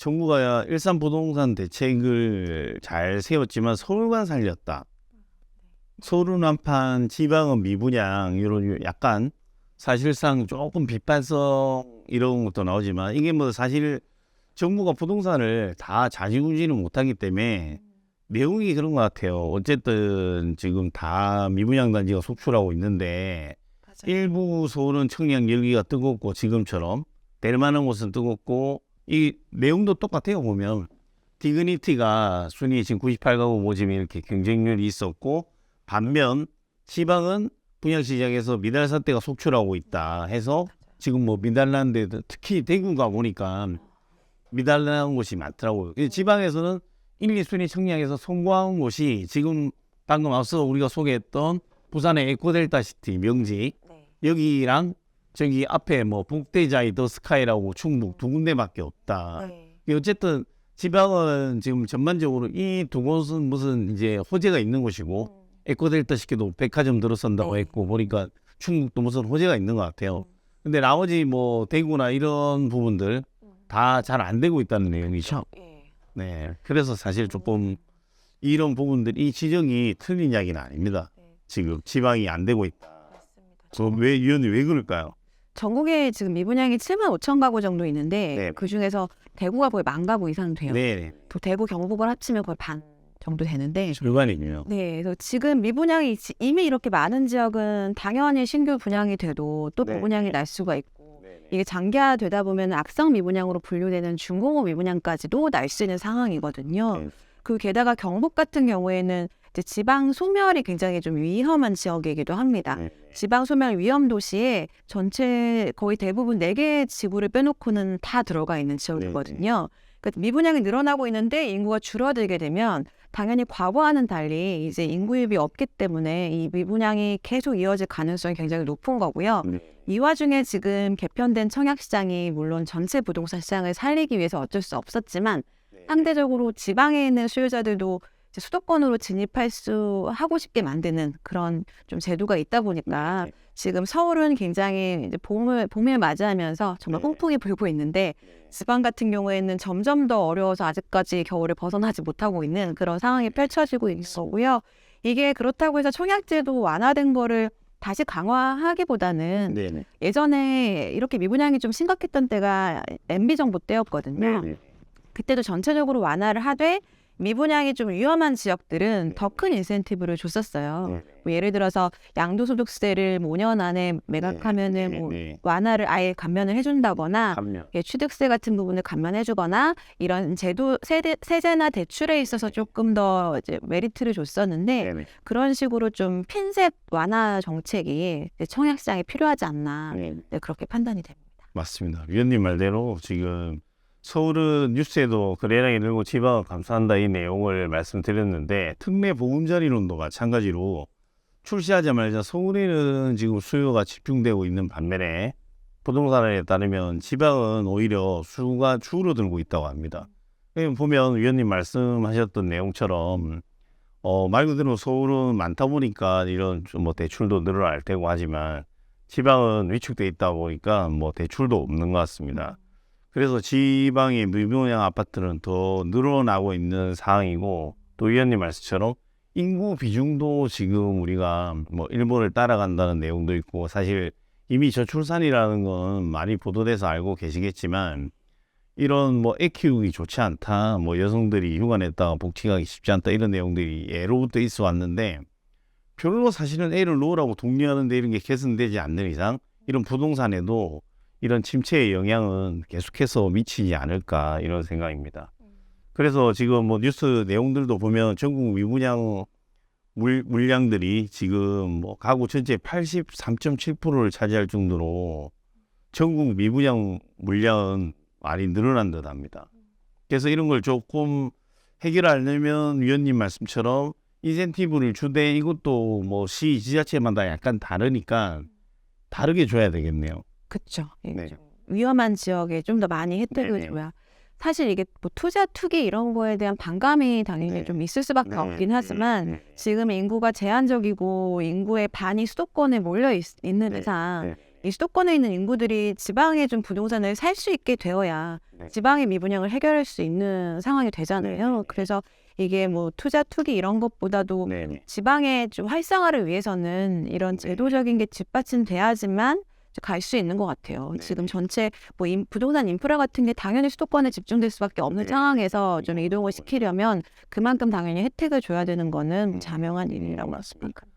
정부가 일산 부동산 대책을 잘 세웠지만 서울만 살렸다. 서울은 한판, 지방은 미분양 이런 약간 사실상 조금 비판성 이런 것도 나오지만 이게 뭐 사실 정부가 부동산을 다 좌지우지는 못하기 때문에 내용이 그런 것 같아요. 어쨌든 지금 다 미분양 단지가 속출하고 있는데 맞아요. 일부 서울은 청약 열기가 뜨겁고 지금처럼 될 만한 곳은 뜨겁고 이 내용도 똑같아요. 보면 디그니티가 순위 지금 98가구 모집이 이렇게 경쟁률이 있었고 반면 지방은 분양시장에서 미달 사태가 속출하고 있다 해서 지금 뭐 미달난 데도 특히 대구가 보니까 미달난 곳이 많더라고요. 지방에서는 1, 2순위 청약에서 성공한 곳이 지금 방금 앞서 우리가 소개했던 부산의 에코델타시티 명지 네. 여기랑 저기 앞에 뭐 북대자이 더스카이라고 충북 두 군데밖에 없다. 네. 어쨌든 지방은 지금 전반적으로 이 두 곳은 무슨 이제 호재가 있는 곳이고 에코델타시티도 백화점 들어선다고 네. 했고 보니까 충북도 무슨 호재가 있는 것 같아요. 근데 나머지 뭐 대구나 이런 부분들 다 잘 안 되고 있다는 내용이죠. 예. 네, 그래서 사실 조금 이런 부분들 이 지적이 틀린 이야기는 아닙니다. 네. 지금 지방이 안 되고 있다. 맞습니다. 왜 위원님 왜 그럴까요? 전국에 지금 미분양이 7만 5천 가구 정도 있는데 네. 그 중에서 대구가 거의 10,000가구 이상 돼요. 네, 또 대구 경북을 합치면 거의 반 정도 되는데 절반이네요. 네, 그래서 지금 미분양이 이미 이렇게 많은 지역은 당연히 신규 분양이 돼도 또 네. 미분양이 날 수가 있고 이게 장기화되다 보면 악성 미분양으로 분류되는 중공업 미분양까지도 날 수 있는 상황이거든요. 네. 그 게다가 경북 같은 경우에는 이제 지방 소멸이 굉장히 좀 위험한 지역이기도 합니다. 네. 지방 소멸 위험 도시에 전체 거의 대부분 4개의 지구를 빼놓고는 다 들어가 있는 지역이거든요. 그러니까 미분양이 늘어나고 있는데 인구가 줄어들게 되면 당연히 과거와는 달리 이제 인구 유입이 없기 때문에 이 미분양이 계속 이어질 가능성이 굉장히 높은 거고요. 이 와중에 지금 개편된 청약시장이 물론 전체 부동산 시장을 살리기 위해서 어쩔 수 없었지만 상대적으로 지방에 있는 수요자들도 이제 수도권으로 진입할 수 하고 싶게 만드는 그런 좀 제도가 있다 보니까 지금 서울은 굉장히 이제 봄을 맞이하면서 정말 폭풍이 불고 있는데 지방 같은 경우에는 점점 더 어려워서 아직까지 겨울을 벗어나지 못하고 있는 그런 상황이 펼쳐지고 있었고요. 이게 그렇다고 해서 청약제도 완화된 거를 다시 강화하기보다는 네네. 예전에 이렇게 미분양이 좀 심각했던 때가 MB 정부 때였거든요. 그때도 전체적으로 완화를 하되 미분양이 좀 위험한 지역들은 더 큰 인센티브를 줬었어요. 뭐 예를 들어서 양도소득세를 5년 안에 매각하면은 뭐 완화를 아예 감면을 해준다거나 예, 취득세 같은 부분을 감면해주거나 이런 제도 세제나 대출에 있어서 조금 더 이제 메리트를 줬었는데 그런 식으로 좀 핀셋 완화 정책이 이제 청약시장에 필요하지 않나 네, 그렇게 판단이 됩니다. 맞습니다. 위원님 말대로 지금 서울은 뉴스에도 거래량이 늘고 지방을 감소한다 이 내용을 말씀드렸는데 특례 보금자리론도 마찬가지로 출시하자마자 서울에는 지금 수요가 집중되고 있는 반면에 부동산에 따르면 지방은 오히려 수요가 줄어들고 있다고 합니다. 보면 위원님 말씀하셨던 내용처럼 말 그대로 서울은 많다 보니까 이런 좀 뭐 대출도 늘어날 테고 하지만 지방은 위축돼 있다 보니까 뭐 대출도 없는 것 같습니다. 그래서 지방의 미분양 아파트는 더 늘어나고 있는 상황이고 또 위원님 말씀처럼 인구 비중도 지금 우리가 뭐 일본을 따라간다는 내용도 있고 사실 이미 저출산이라는 건 많이 보도돼서 알고 계시겠지만 이런 뭐 애 키우기 좋지 않다 뭐 여성들이 휴가 냈다가 복직하기 쉽지 않다 이런 내용들이 예로부터 있어 왔는데 별로 사실은 애를 놓으라고 독려하는데 이런 게 개선되지 않는 이상 이런 부동산에도 이런 침체의 영향은 계속해서 미치지 않을까 이런 생각입니다. 그래서 지금 뭐 뉴스 내용들도 보면 전국 미분양 물량들이 지금 뭐 가구 전체 83.7%를 차지할 정도로 전국 미분양 물량은 많이 늘어난 듯합니다. 그래서 이런 걸 조금 해결하려면 위원님 말씀처럼 인센티브를 주되 이것도 뭐 시 지자체마다 약간 다르니까 다르게 줘야 되겠네요. 그렇죠. 네. 위험한 지역에 좀 더 많이 혜택을 네네. 줘야 사실 이게 뭐 투자 투기 이런 거에 대한 반감이 당연히 좀 있을 수밖에 없긴 하지만 지금 인구가 제한적이고 인구의 반이 수도권에 몰려 있는 이상 이 수도권에 있는 인구들이 지방에 좀 부동산을 살 수 있게 되어야 네. 지방의 미분양을 해결할 수 있는 상황이 되잖아요. 네. 그래서 이게 뭐 투자 투기 이런 것보다도 네네. 지방의 좀 활성화를 위해서는 이런 네. 제도적인 게 뒷받침돼야지만 갈 수 있는 것 같아요. 네. 지금 전체 뭐 부동산 인프라 같은 게 당연히 수도권에 집중될 수밖에 없는 네. 상황에서 좀 이동을 시키려면 그만큼 당연히 혜택을 줘야 되는 거는 자명한 일이라고 맞습니다. 생각합니다.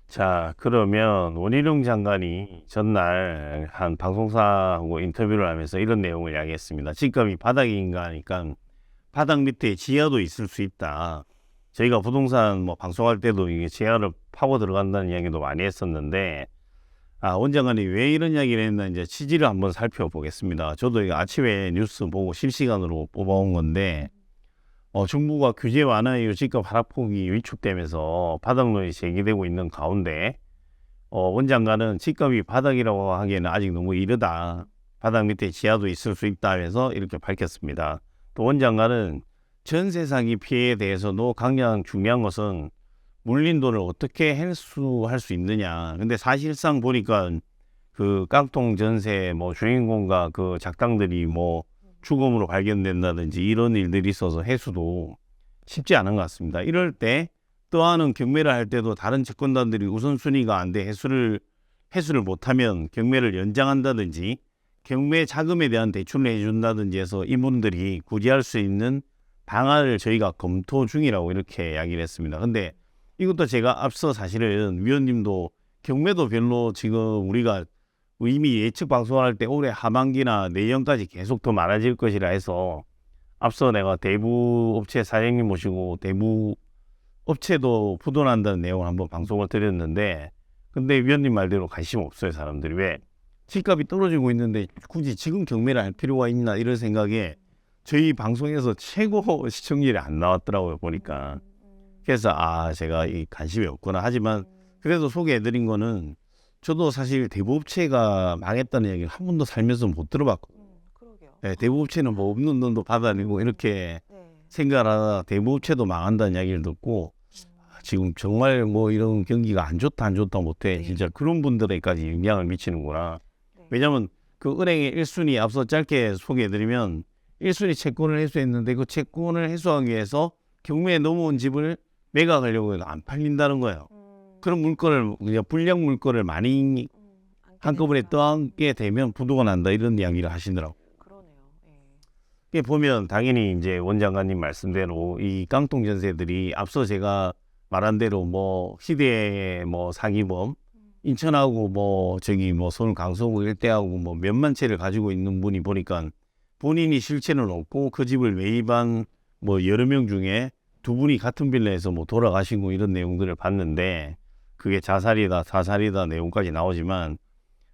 자, 그러면 원희룡 장관이 전날 한 방송사하고 인터뷰를 하면서 이런 내용을 이야기했습니다. 집값이 바닥인가 하니까 바닥 밑에 지하도 있을 수 있다. 저희가 부동산 뭐 방송할 때도 이게 지하를 파고 들어간다는 이야기도 많이 했었는데, 원 장관이 왜 이런 이야기를 했나 이제 취지를 한번 살펴보겠습니다. 저도 이거 아침에 뉴스 보고 실시간으로 뽑아온 건데, 정부가 규제 완화 이후 집값 하락폭이 위축되면서 바닥론이 제기되고 있는 가운데 원 장관은 집값이 바닥이라고 하기에는 아직 너무 이르다. 바닥 밑에 지하도 있을 수 있다 해서 이렇게 밝혔습니다. 또 원 장관은 전세 사기 피해에 대해서도 강력 중요한 것은 물린 돈을 어떻게 회수할 수 있느냐. 근데 사실상 보니까 그 깡통 전세 뭐 주인공과 그 작당들이 뭐 죽음으로 발견된다든지 이런 일들이 있어서 해수도 쉽지 않은 것 같습니다. 이럴 때 또한은 경매를 할 때도 다른 채권단들이 우선순위가 안 돼 해수를 못하면 경매를 연장한다든지 경매 자금에 대한 대출을 해준다든지 해서 이분들이 구제할 수 있는 방안을 저희가 검토 중이라고 이렇게 이야기를 했습니다. 근데 이것도 제가 앞서 사실은 위원님도 경매도 별로 지금 우리가 이미 예측 방송할 때 올해 하반기나 내년까지 계속 더 많아질 것이라 해서 앞서 내가 대부 업체 사장님 모시고 대부 업체도 부도난다는 내용을 한번 방송을 드렸는데, 근데 위원님 말대로 관심 없어요. 사람들이. 왜? 집값이 떨어지고 있는데 굳이 지금 경매를 할 필요가 있나 이런 생각에 저희 방송에서 최고 시청률이 안 나왔더라고요. 보니까. 그래서 제가 이 관심이 없구나. 하지만 그래도 소개해드린 거는 저도 사실 대부업체가 망했다는 얘기를 한 번도 살면서 못 들어봤거든요. 그러게요. 네, 대부업체는 뭐 없는 돈도 받아내고 이렇게 생각을 하다가 대부업체도 망한다는 이야기를 듣고 지금 정말 뭐 이런 경기가 안 좋다 못해 네. 진짜 그런 분들에까지 영향을 미치는구나. 네. 왜냐하면 그 은행의 1순위 앞서 짧게 소개해드리면 1순위 채권을 회수했는데 그 채권을 회수하기 위해서 경매에 넘어온 집을 매각하려고 해도 안 팔린다는 거예요. 그런 물건을 그냥 불량 물건을 많이 한꺼번에 떠안게 되면 부도가 난다 이런 이야기를 하시더라고요. 그러네요. 이게 보면 당연히 이제 원 장관님 말씀대로 이 깡통 전세들이 앞서 제가 말한 대로 뭐 시대의 뭐 사기범 인천하고 뭐 저기 뭐 서울 강서구 일대하고 뭐 몇만 채를 가지고 있는 분이 보니까 본인이 실체는 없고 그 집을 매입한 뭐 여러 명 중에 두 분이 같은 빌라에서 뭐 돌아가시고 이런 내용들을 봤는데 그게 자살이다 사살이다 내용까지 나오지만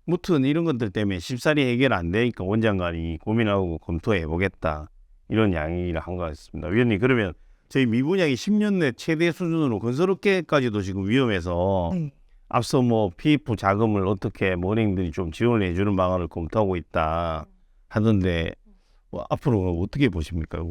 무튼 이런 것들 때문에 쉽사리 해결 안 되니까 원 장관이 고민하고 검토해 보겠다 이런 이야기를 한 것 같습니다. 위원님, 그러면 저희 미분양이 10년 내 최대 수준으로 건설업계까지도 지금 위험해서 앞서 뭐 PF 자금을 어떻게 뭐 은행들이 좀 지원을 해주는 방안을 검토하고 있다 하던데 뭐 앞으로 어떻게 보십니까?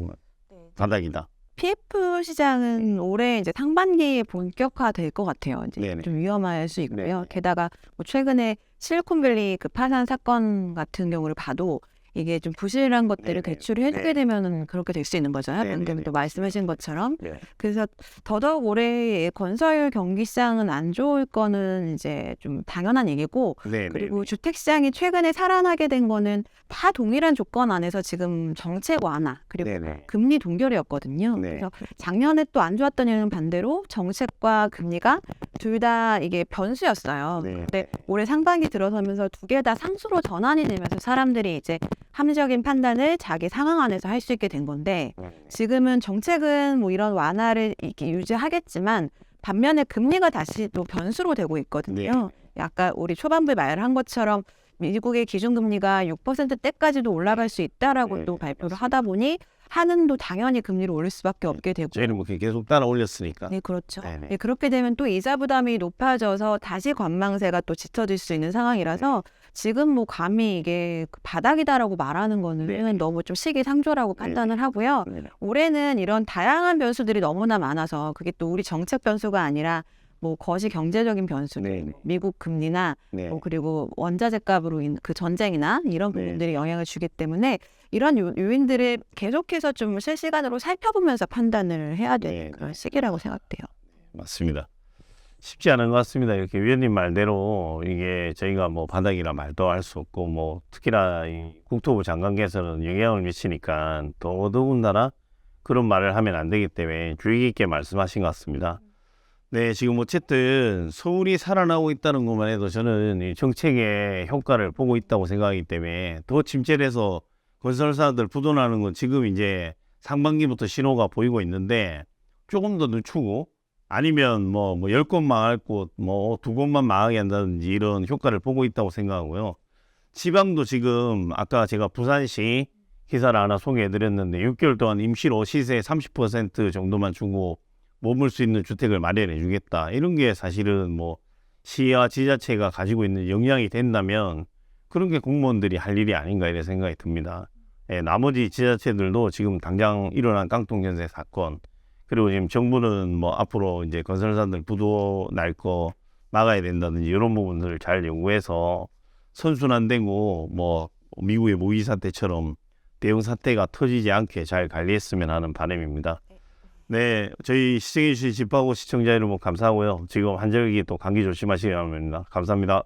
바닥이다. PF 시장은 올해 이제 상반기에 본격화될 것 같아요. 이제 네네. 좀 위험할 수 있고요. 네네. 게다가 뭐 최근에 실리콘밸리 그 파산 사건 같은 경우를 봐도 이게 좀 부실한 것들을 네네. 대출을 해주게 네. 되면은 그렇게 될 수 있는 거잖아요. 네네네. 방금 또 말씀하신 것처럼. 네. 그래서 더더욱 올해 건설 경기 시장은 안 좋을 거는 이제 좀 당연한 얘기고, 네. 그리고 주택 시장이 최근에 살아나게 된 거는 다 동일한 조건 안에서 지금 정책 완화 그리고 네네. 금리 동결이었거든요. 네. 그래서 작년에 또 안 좋았던 이유는 반대로 정책과 금리가 둘 다 이게 변수였어요. 네. 근데 올해 상반기 들어서면서 두 개 다 상수로 전환이 되면서 사람들이 이제 합리적인 판단을 자기 상황 안에서 할 수 있게 된 건데, 지금은 정책은 뭐 이런 완화를 이렇게 유지하겠지만 반면에 금리가 다시 또 변수로 되고 있거든요. 아까 우리 초반부에 말한 것처럼 미국의 기준금리가 6%대까지도 올라갈 수 있다라고 또 발표를 하다 보니 한은도 당연히 금리를 올릴 수밖에 없게 되고. 저희는 뭐 계속 따라 올렸으니까. 네, 그렇죠. 네네. 네, 그렇게 되면 또 이자 부담이 높아져서 다시 관망세가 또 짙어질 수 있는 상황이라서 지금 뭐 감히 이게 바닥이다라고 말하는 거는 네네. 너무 좀 시기상조라고 판단을 하고요. 네네. 올해는 이런 다양한 변수들이 너무나 많아서 그게 또 우리 정책 변수가 아니라 뭐 거시 경제적인 변수, 네. 미국 금리나 네. 그리고 원자재 값으로 인한 그 전쟁이나 이런 네. 부분들이 영향을 주기 때문에 이런 요인들을 계속해서 좀 실시간으로 살펴보면서 판단을 해야 되는 네. 그런 시기라고 생각돼요. 맞습니다. 쉽지 않은 것 같습니다. 이렇게 위원님 말대로 이게 저희가 뭐 바닥이라 말도 할 수 없고 뭐 특히나 이 국토부 장관께서는 영향을 미치니까 더더군다나 그런 말을 하면 안 되기 때문에 주의 깊게 말씀하신 것 같습니다. 네, 지금 어쨌든 서울이 살아나고 있다는 것만 해도 저는 이 정책의 효과를 보고 있다고 생각하기 때문에 더 침체를 해서 건설사들 부도나는 건 지금 이제 상반기부터 신호가 보이고 있는데 조금 더 늦추고 아니면 뭐 10곳 망할 곳 뭐 2곳만 망하게 한다든지 이런 효과를 보고 있다고 생각하고요. 지방도 지금 아까 제가 부산시 기사를 하나 소개해 드렸는데 6개월 동안 임시로 시세 30% 정도만 주고 머물 수 있는 주택을 마련해 주겠다. 이런 게 사실은 뭐 시와 지자체가 가지고 있는 역량이 된다면 그런 게 공무원들이 할 일이 아닌가 이런 생각이 듭니다. 예, 나머지 지자체들도 지금 당장 일어난 깡통전세 사건 그리고 지금 정부는 뭐 앞으로 이제 건설사들 부도 날 거 막아야 된다든지 이런 부분들을 잘 연구해서 선순환되고 뭐 미국의 모의 사태처럼 대형 사태가 터지지 않게 잘 관리했으면 하는 바람입니다. 네, 저희 시청해주신 집하고 시청자 여러분 감사하고요. 지금 한절기 또 감기 조심하시기 바랍니다. 감사합니다.